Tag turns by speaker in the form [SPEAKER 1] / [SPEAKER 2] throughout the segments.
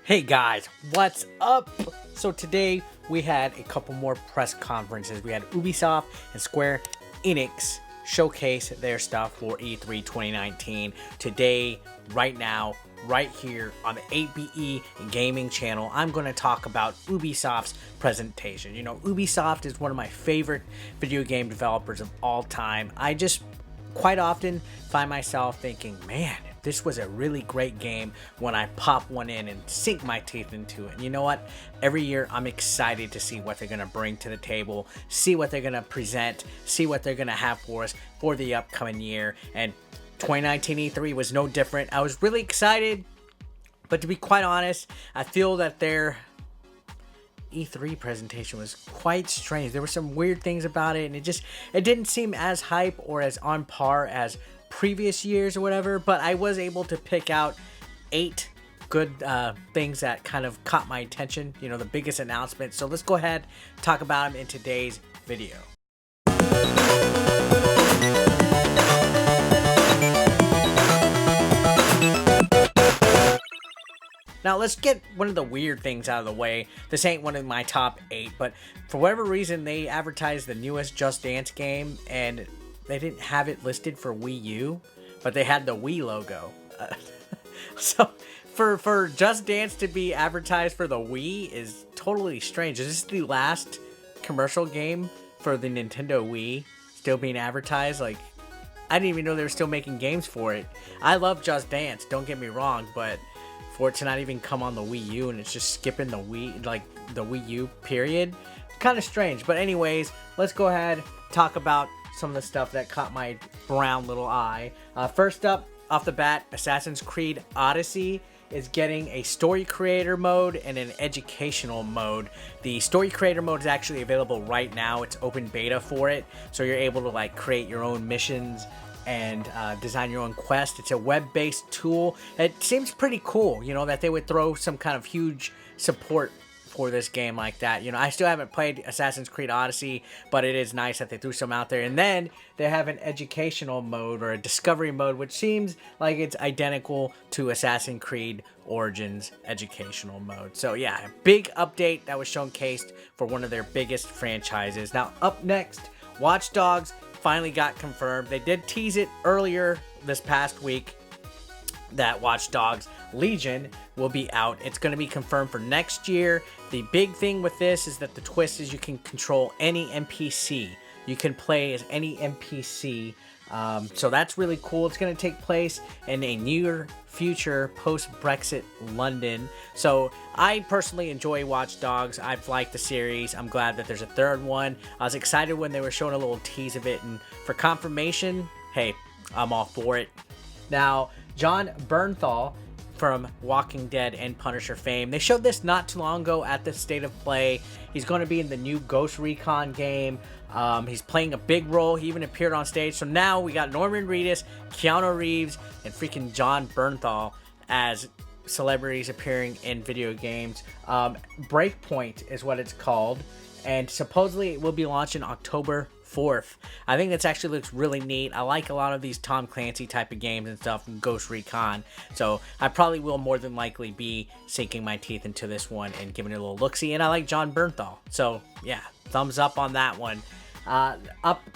[SPEAKER 1] Hey guys, what's up? So today we had a couple more press conferences. We had Ubisoft and Square Enix showcase their stuff for E3 2019. Today, right now, right here on the 8BE Gaming channel, I'm going to talk about Ubisoft's presentation. You know, Ubisoft is one of my favorite video game developers of all time. I just quite often find myself thinking, man, this was a really great game when I pop one in and sink my teeth into it. And you know what? Every year I'm excited to see what they're going to bring to the table, see what they're going to present, see what they're going to have for us for the upcoming year. And 2019 E3 was no different. I was really excited, but to be quite honest, I feel that their E3 presentation was quite strange. There were some weird things about it, and it didn't seem as hype or as on par as previous years or whatever, but I was able to pick out 8 good things that kind of caught my attention, you know, the biggest announcements. So let's go ahead and talk about them in today's video. Now, let's get one of the weird things out of the way. This ain't one of my top 8, but for whatever reason, they advertised the newest Just Dance game, and they didn't have it listed for Wii U, but they had the Wii logo. So, for Just Dance to be advertised for the Wii is totally strange. Is this the last commercial game for the Nintendo Wii still being advertised? Like, I didn't even know they were still making games for it. I love Just Dance, don't get me wrong, but for it to not even come on the Wii U and it's just skipping the Wii, like the Wii U period, kind of strange. But anyways, let's go ahead talk about some of the stuff that caught my brown little eye. First up, off the bat, Assassin's Creed Odyssey is getting a story creator mode and an educational mode. The story creator mode is actually available right now. It's open beta for it, so you're able to like create your own missions and design your own quest. It's a web-based tool. It seems pretty cool, you know, that they would throw some kind of huge support for this game like that. You know, I still haven't played Assassin's Creed Odyssey, but it is nice that they threw some out there. And then they have an educational mode or a discovery mode, which seems like it's identical to Assassin's Creed Origins educational mode. So yeah, a big update that was showcased for one of their biggest franchises. Now up next, Watchdogs finally got confirmed. They did tease it earlier this past week that Watchdogs Legion will be out. It's going to be confirmed for next year. The big thing with this is that the twist is you can control any NPC. You can play as any NPC. So that's really cool. It's going to take place in a near future post-Brexit London. So I personally enjoy Watch Dogs. I've liked the series. I'm glad that there's a third one. I was excited when they were showing a little tease of it, and for confirmation, hey, I'm all for it. Now, John Bernthal from Walking Dead and Punisher fame, they showed this not too long ago at the State of Play. He's going to be in the new Ghost Recon game. He's playing a big role. He even appeared on stage. So now we got Norman Reedus, Keanu Reeves, and freaking John Bernthal as celebrities appearing in video games. Breakpoint is what it's called, and supposedly it will be launching October 4th. I think this actually looks really neat. I like a lot of these Tom Clancy type of games and stuff from Ghost Recon, so I probably will more than likely be sinking my teeth into this one and giving it a little look-see. And I like John Bernthal, so yeah, thumbs up on that one.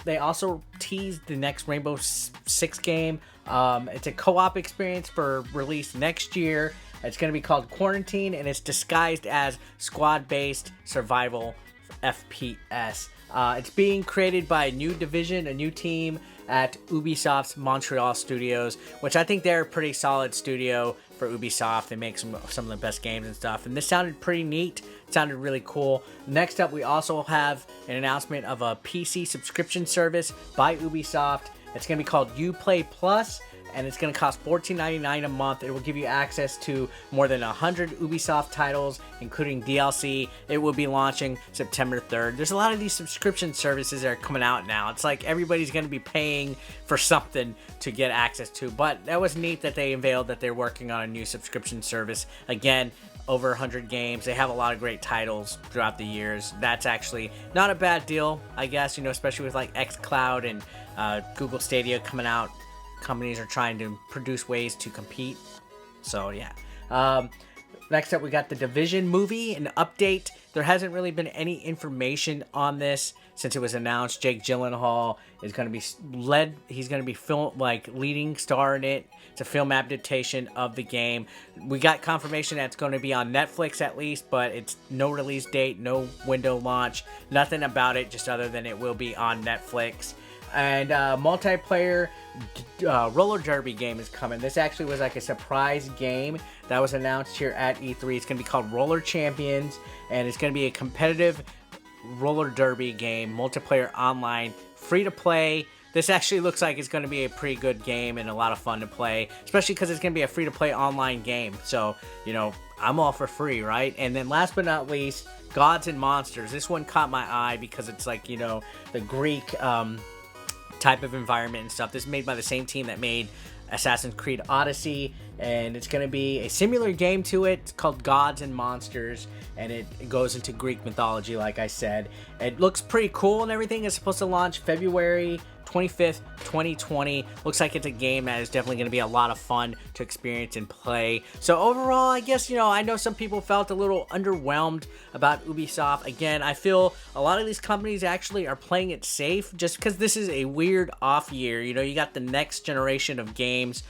[SPEAKER 1] They also teased the next Rainbow Six game. It's a co-op experience for release next year. It's going to be called Quarantine, and it's disguised as squad-based survival FPS. It's being created by a new division, a new team at Ubisoft's Montreal studios, which I think they're a pretty solid studio for Ubisoft. They make some of the best games and stuff, and this sounded pretty neat. It sounded really cool. Next up, we also have an announcement of a PC subscription service by Ubisoft. It's going to be called Uplay Plus, and it's going to cost $14.99 a month. It will give you access to more than 100 Ubisoft titles, including DLC. It will be launching September 3rd. There's a lot of these subscription services that are coming out now. It's like everybody's going to be paying for something to get access to, but that was neat that they unveiled that they're working on a new subscription service. Again, over 100 games. They have a lot of great titles throughout the years. That's actually not a bad deal, I guess, you know, especially with like xCloud and Google Stadia coming out. Companies are trying to produce ways to compete. So yeah. Next up, we got the Division movie, an update. There hasn't really been any information on this since it was announced. Jake Gyllenhaal is going to be he's going to be leading star in it. It's a film adaptation of the game. We got confirmation that it's going to be on Netflix at least, but it's no release date, no window launch, nothing about it, just other than it will be on Netflix. And multiplayer roller derby game is coming. This actually was like a surprise game that was announced here at E3. It's going to be called Roller Champions, and it's going to be a competitive roller derby game, multiplayer online, free to play. This actually looks like it's going to be a pretty good game and a lot of fun to play, especially because it's going to be a free to play online game. So, you know, I'm all for free, right? And then last but not least, Gods and Monsters. This one caught my eye because it's like, you know, the Greek type of environment and stuff. This is made by the same team that made Assassin's Creed Odyssey, and it's going to be a similar game to it. It's called Gods and Monsters, and it goes into Greek mythology, like I said. It looks pretty cool and everything. It's supposed to launch February 25th, 2020. Looks like it's a game that is definitely going to be a lot of fun to experience and play. So overall, I guess, you know, I know some people felt a little underwhelmed about Ubisoft. Again, I feel a lot of these companies actually are playing it safe just because this is a weird off year. You know, you got the next generation of games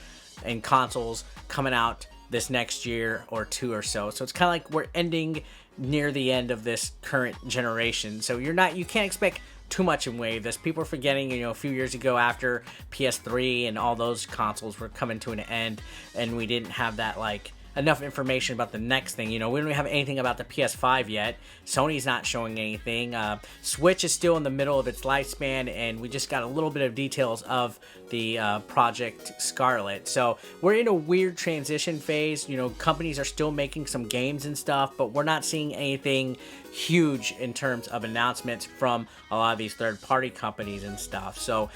[SPEAKER 1] and consoles coming out this next year or two or so. So it's kind of like we're ending near the end of this current generation. So you can't expect too much in wave. This people are forgetting, you know, a few years ago after PS3 and all those consoles were coming to an end, and we didn't have that like enough information about the next thing. You know, we don't have anything about the PS5 yet. Sony's not showing anything. Switch is still in the middle of its lifespan, and we just got a little bit of details of the Project Scarlet. So we're in a weird transition phase. You know, companies are still making some games and stuff, but we're not seeing anything huge in terms of announcements from a lot of these third-party companies and stuff. So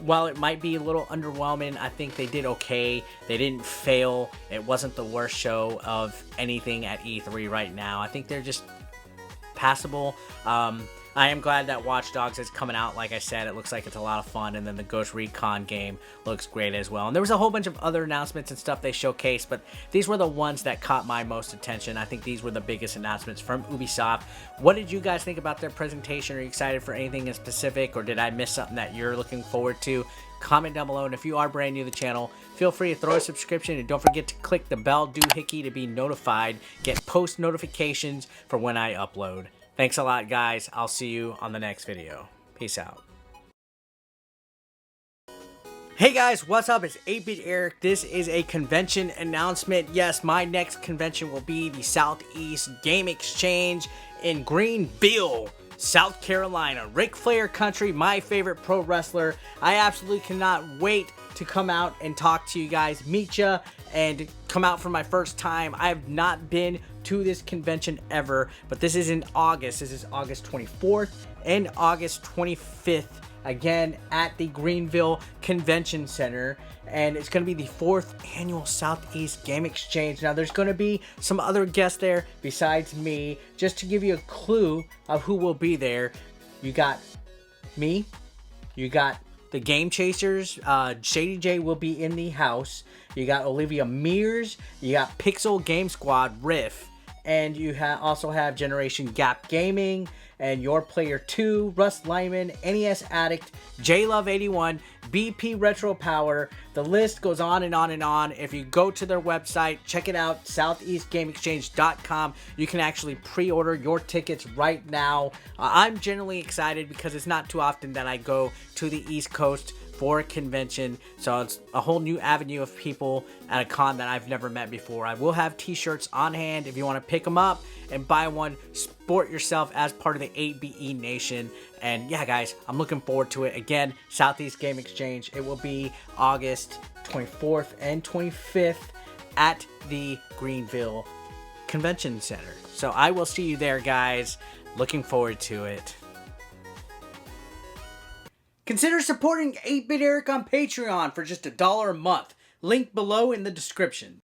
[SPEAKER 1] while it might be a little underwhelming, I think they did okay. They didn't fail. It wasn't the worst show of anything at E3 right now. I think they're just passable. I am glad that Watchdogs is coming out. Like I said, it looks like it's a lot of fun, and then the Ghost Recon game looks great as well. And there was a whole bunch of other announcements and stuff they showcased, but these were the ones that caught my most attention. I think these were the biggest announcements from Ubisoft. What did you guys think about their presentation? Are you excited for anything in specific, or did I miss something that you're looking forward to? Comment down below, and if you are brand new to the channel, feel free to throw a subscription, and don't forget to click the bell doohickey to be notified, get post notifications for when I upload. Thanks a lot, guys. I'll see you on the next video. Peace out. Hey guys, what's up? It's 8-Bit Eric. This is a convention announcement. Yes, my next convention will be the Southeast Game Exchange in Greenville, South Carolina. Ric Flair country, my favorite pro wrestler. I absolutely cannot wait to come out and talk to you guys, meet ya, and come out for my first time. I have not been to this convention ever, but this is in August. This is August 24th and August 25th, again at the Greenville Convention Center, and it's going to be the 4th annual Southeast Game Exchange. Now there's going to be some other guests there besides me. Just to give you a clue of who will be there, you got me, you got the Game Chasers, Shady J will be in the house, you got Olivia Mears, you got Pixel Game Squad Riff, and you also have Generation Gap Gaming, and Your Player 2, Russ Lyman, NES Addict, JLove81, BP Retro Power. The list goes on and on and on. If you go to their website, check it out, southeastgameexchange.com. You can actually pre-order your tickets right now. I'm generally excited because it's not too often that I go to the East Coast for a convention, so it's a whole new avenue of people at a con that I've never met before. I will have t-shirts on hand if you want to pick them up and buy one, sport yourself as part of the 8BE Nation. And yeah, guys, I'm looking forward to it. Again, Southeast Game Exchange, it will be August 24th and 25th at the Greenville Convention Center. So I will see you there, guys. Looking forward to it. Consider supporting 8-Bit Eric on Patreon for just $1 a month. Link below in the description.